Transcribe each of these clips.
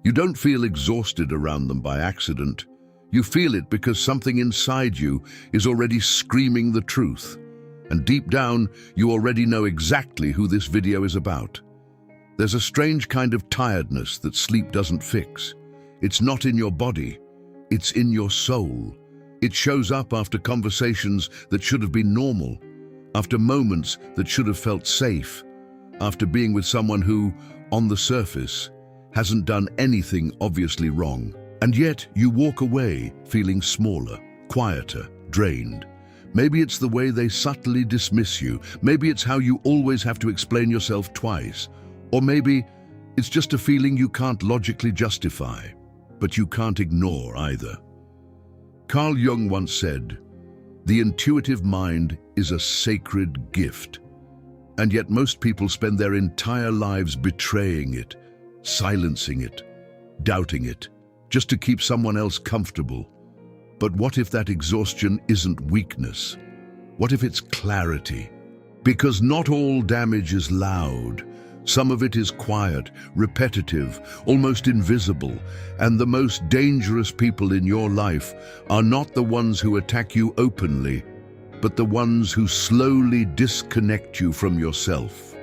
You don't feel exhausted around them by accident. You feel it because something inside you is already screaming the truth. And deep down, you already know exactly who this video is about. There's a strange kind of tiredness that sleep doesn't fix. It's not in your body, it's in your soul. It shows up after conversations that should have been normal, after moments that should have felt safe, after being with someone who, on the surface, hasn't done anything obviously wrong. And yet you walk away feeling smaller, quieter, drained. Maybe it's the way they subtly dismiss you. Maybe it's how you always have to explain yourself twice. Or maybe it's just a feeling you can't logically justify, but you can't ignore either. Carl Jung once said, "The intuitive mind is a sacred gift." And yet most people spend their entire lives betraying it, silencing it, doubting it, just to keep someone else comfortable. But what if that exhaustion isn't weakness? What if it's clarity? Because not all damage is loud. Some of it is quiet, repetitive, almost invisible. And the most dangerous people in your life are not the ones who attack you openly, but the ones who slowly disconnect you from yourself.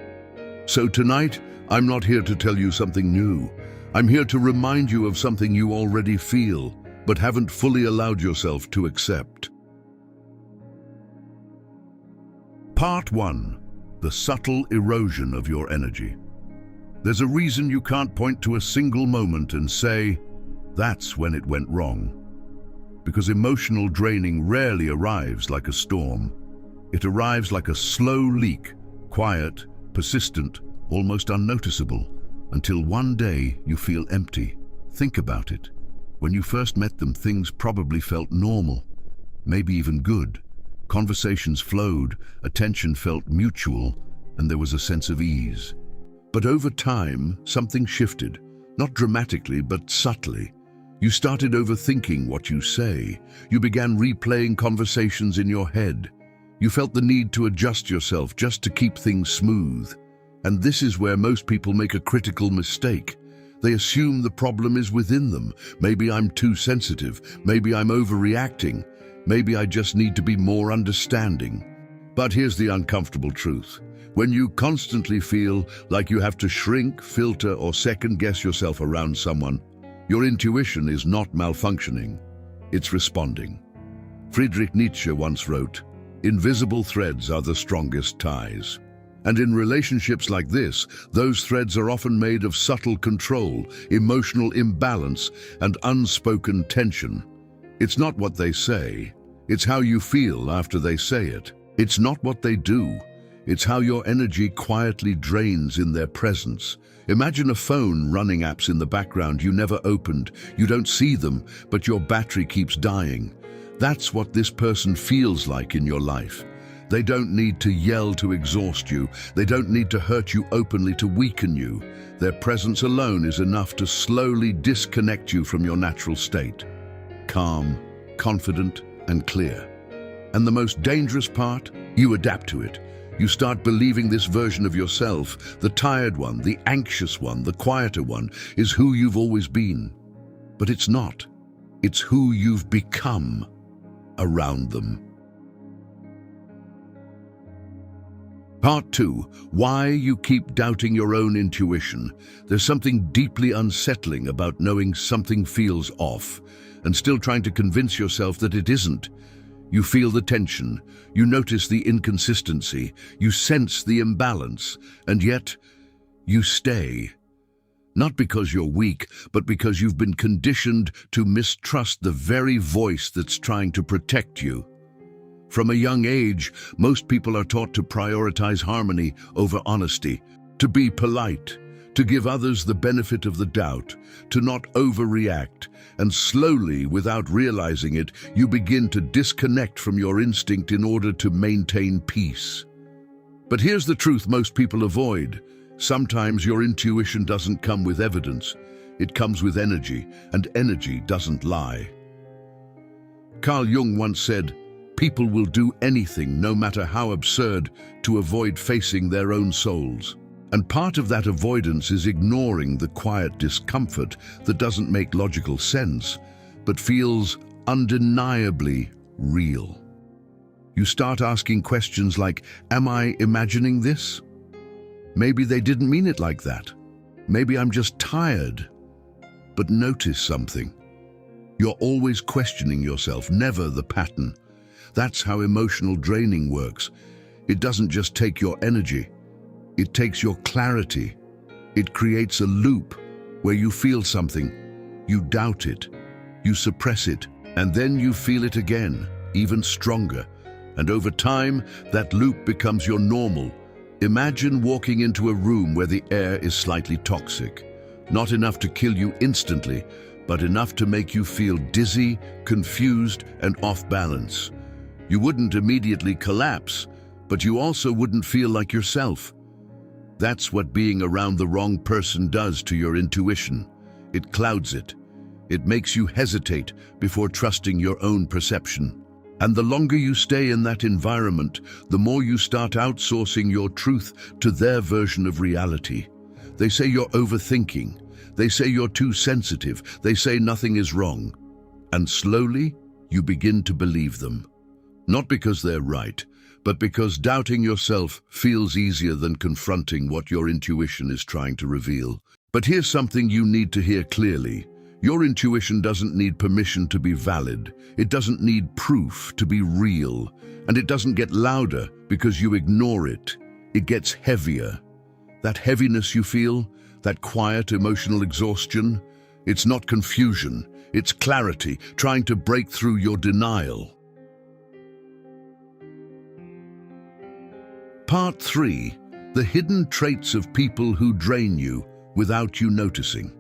So tonight, I'm not here to tell you something new. I'm here to remind you of something you already feel, but haven't fully allowed yourself to accept. Part 1. The subtle erosion of your energy. There's a reason you can't point to a single moment and say, "That's when it went wrong." Because emotional draining rarely arrives like a storm. It arrives like a slow leak, quiet, persistent, almost unnoticeable, until one day you feel empty. Think about it. When you first met them, things probably felt normal, maybe even good. Conversations flowed, attention felt mutual, and there was a sense of ease. But over time, something shifted, not dramatically, but subtly. You started overthinking what you say. You began replaying conversations in your head. You felt the need to adjust yourself just to keep things smooth. And this is where most people make a critical mistake. They assume the problem is within them. Maybe I'm too sensitive. Maybe I'm overreacting. Maybe I just need to be more understanding. But here's the uncomfortable truth. When you constantly feel like you have to shrink, filter, or second-guess yourself around someone, your intuition is not malfunctioning. It's responding. Friedrich Nietzsche once wrote, "Invisible threads are the strongest ties." And in relationships like this, those threads are often made of subtle control, emotional imbalance, and unspoken tension. It's not what they say, it's how you feel after they say it. It's not what they do, it's how your energy quietly drains in their presence. Imagine a phone running apps in the background you never opened. You don't see them, but your battery keeps dying. That's what this person feels like in your life. They don't need to yell to exhaust you. They don't need to hurt you openly to weaken you. Their presence alone is enough to slowly disconnect you from your natural state. Calm, confident, and clear. And the most dangerous part? You adapt to it. You start believing this version of yourself, the tired one, the anxious one, the quieter one, is who you've always been. But it's not. It's who you've become around them. Part 2. Why you keep doubting your own intuition. There's something deeply unsettling about knowing something feels off and still trying to convince yourself that it isn't. You feel the tension, you notice the inconsistency, you sense the imbalance, and yet you stay. Not because you're weak, but because you've been conditioned to mistrust the very voice that's trying to protect you. From a young age, most people are taught to prioritize harmony over honesty, to be polite, to give others the benefit of the doubt, to not overreact, and slowly, without realizing it, you begin to disconnect from your instinct in order to maintain peace. But here's the truth most people avoid. Sometimes your intuition doesn't come with evidence. It comes with energy, and energy doesn't lie. Carl Jung once said, "People will do anything, no matter how absurd, to avoid facing their own souls." And part of that avoidance is ignoring the quiet discomfort that doesn't make logical sense, but feels undeniably real. You start asking questions like, am I imagining this? Maybe they didn't mean it like that. Maybe I'm just tired. But notice something. You're always questioning yourself, never the pattern. That's how emotional draining works. It doesn't just take your energy. It takes your clarity. It creates a loop where you feel something, you doubt it, you suppress it, and then you feel it again, even stronger. And over time, that loop becomes your normal. Imagine walking into a room where the air is slightly toxic. Not enough to kill you instantly, but enough to make you feel dizzy, confused, and off balance. You wouldn't immediately collapse, but you also wouldn't feel like yourself. That's what being around the wrong person does to your intuition. It clouds it. It makes you hesitate before trusting your own perception. And the longer you stay in that environment, the more you start outsourcing your truth to their version of reality. They say you're overthinking. They say you're too sensitive. They say nothing is wrong. And slowly, you begin to believe them. Not because they're right, but because doubting yourself feels easier than confronting what your intuition is trying to reveal. But here's something you need to hear clearly. Your intuition doesn't need permission to be valid. It doesn't need proof to be real. And it doesn't get louder because you ignore it. It gets heavier. That heaviness you feel, that quiet emotional exhaustion, it's not confusion. It's clarity, trying to break through your denial. Part 3. The hidden traits of people who drain you without you noticing.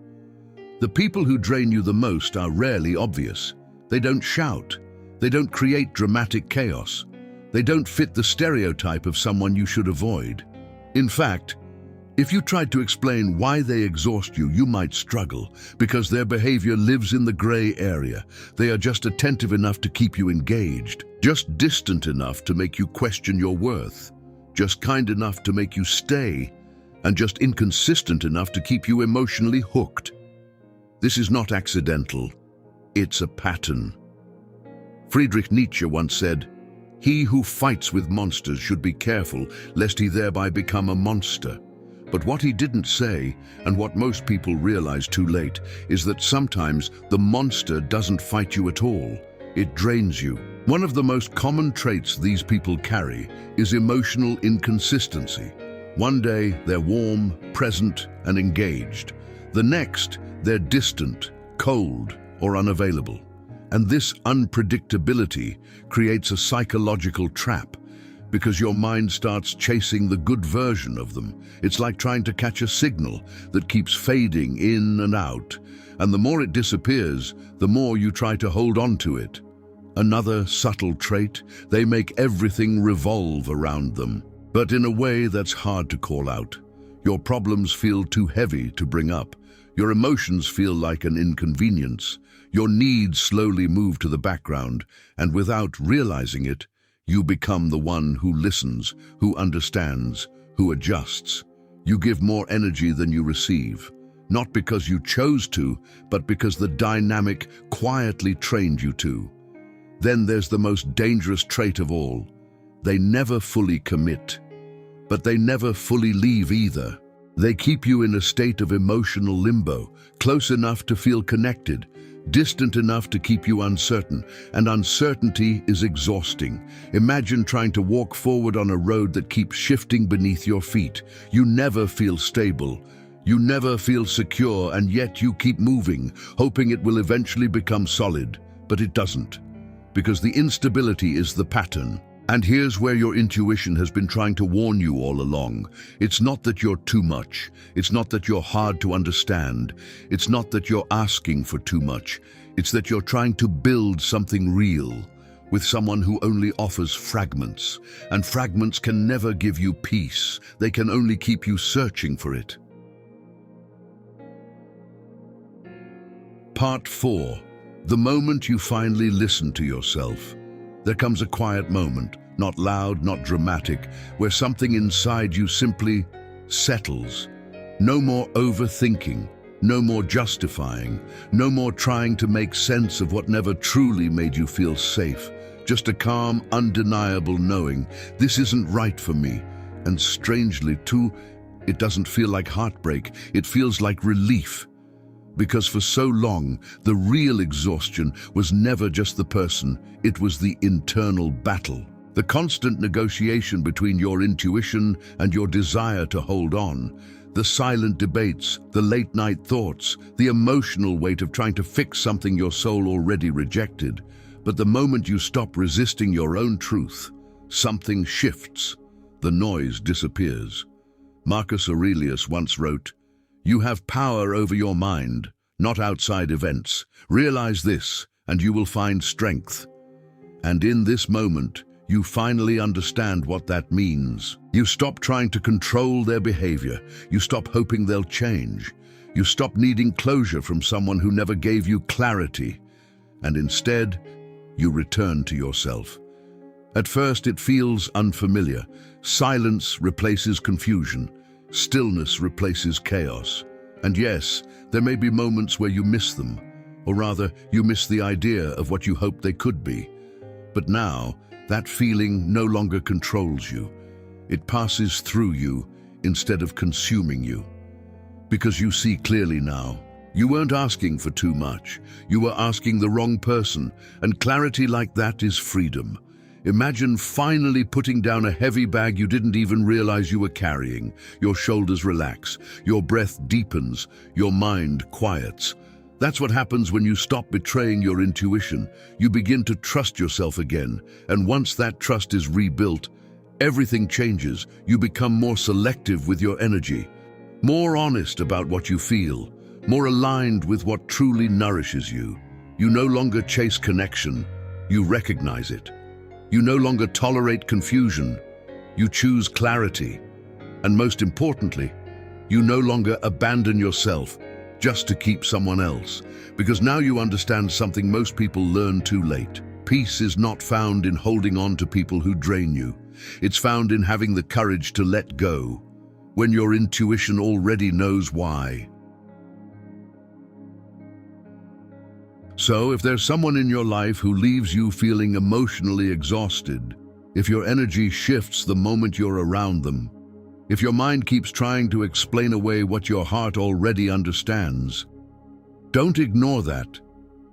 The people who drain you the most are rarely obvious. They don't shout. They don't create dramatic chaos. They don't fit the stereotype of someone you should avoid. In fact, if you tried to explain why they exhaust you, you might struggle, because their behavior lives in the gray area. They are just attentive enough to keep you engaged, just distant enough to make you question your worth, just kind enough to make you stay, and just inconsistent enough to keep you emotionally hooked. This is not accidental. It's a pattern. Friedrich Nietzsche once said, "He who fights with monsters should be careful lest he thereby become a monster." But what he didn't say, and what most people realize too late, is that sometimes the monster doesn't fight you at all. It drains you. One of the most common traits these people carry is emotional inconsistency. One day, they're warm, present, and engaged. The next, they're distant, cold, or unavailable. And this unpredictability creates a psychological trap, because your mind starts chasing the good version of them. It's like trying to catch a signal that keeps fading in and out, and the more it disappears, the more you try to hold on to it. Another subtle trait, they make everything revolve around them, but in a way that's hard to call out. Your problems feel too heavy to bring up. Your emotions feel like an inconvenience. Your needs slowly move to the background, and without realizing it, you become the one who listens, who understands, who adjusts. You give more energy than you receive, not because you chose to, but because the dynamic quietly trained you to. Then there's the most dangerous trait of all. They never fully commit, but they never fully leave either. They keep you in a state of emotional limbo, close enough to feel connected, distant enough to keep you uncertain, and uncertainty is exhausting. Imagine trying to walk forward on a road that keeps shifting beneath your feet. You never feel stable. You never feel secure, and yet you keep moving, hoping it will eventually become solid. But it doesn't, because the instability is the pattern. And here's where your intuition has been trying to warn you all along. It's not that you're too much. It's not that you're hard to understand. It's not that you're asking for too much. It's that you're trying to build something real with someone who only offers fragments. And fragments can never give you peace. They can only keep you searching for it. Part 4. The moment you finally listen to yourself. There comes a quiet moment, not loud, not dramatic, where something inside you simply settles. No more overthinking, no more justifying, no more trying to make sense of what never truly made you feel safe. Just a calm, undeniable knowing, this isn't right for me. And strangely too, it doesn't feel like heartbreak, it feels like relief. Because for so long, the real exhaustion was never just the person, it was the internal battle. The constant negotiation between your intuition and your desire to hold on. The silent debates, the late-night thoughts, the emotional weight of trying to fix something your soul already rejected. But the moment you stop resisting your own truth, something shifts. The noise disappears. Marcus Aurelius once wrote, "You have power over your mind, not outside events. Realize this, and you will find strength." And in this moment, you finally understand what that means. You stop trying to control their behavior. You stop hoping they'll change. You stop needing closure from someone who never gave you clarity. And instead, you return to yourself. At first, it feels unfamiliar. Silence replaces confusion. Stillness replaces chaos. And yes, there may be moments where you miss them, or rather, you miss the idea of what you hoped they could be. But now, that feeling no longer controls you. It passes through you instead of consuming you. Because you see clearly now. You weren't asking for too much. You were asking the wrong person, and clarity like that is freedom. Imagine finally putting down a heavy bag you didn't even realize you were carrying. Your shoulders relax, your breath deepens, your mind quiets. That's what happens when you stop betraying your intuition. You begin to trust yourself again, and once that trust is rebuilt, everything changes. You become more selective with your energy, more honest about what you feel, more aligned with what truly nourishes you. You no longer chase connection, you recognize it. You no longer tolerate confusion, you choose clarity. And most importantly, you no longer abandon yourself just to keep someone else, because now you understand something most people learn too late. Peace is not found in holding on to people who drain you. It's found in having the courage to let go, when your intuition already knows why. So, if there's someone in your life who leaves you feeling emotionally exhausted, if your energy shifts the moment you're around them, if your mind keeps trying to explain away what your heart already understands, don't ignore that.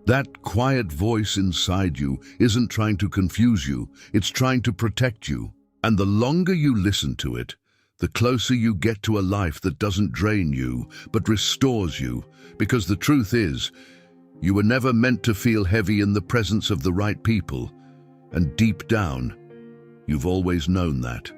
That quiet voice inside you isn't trying to confuse you, it's trying to protect you. And the longer you listen to it, the closer you get to a life that doesn't drain you, but restores you. Because the truth is, you were never meant to feel heavy in the presence of the right people. And deep down, you've always known that.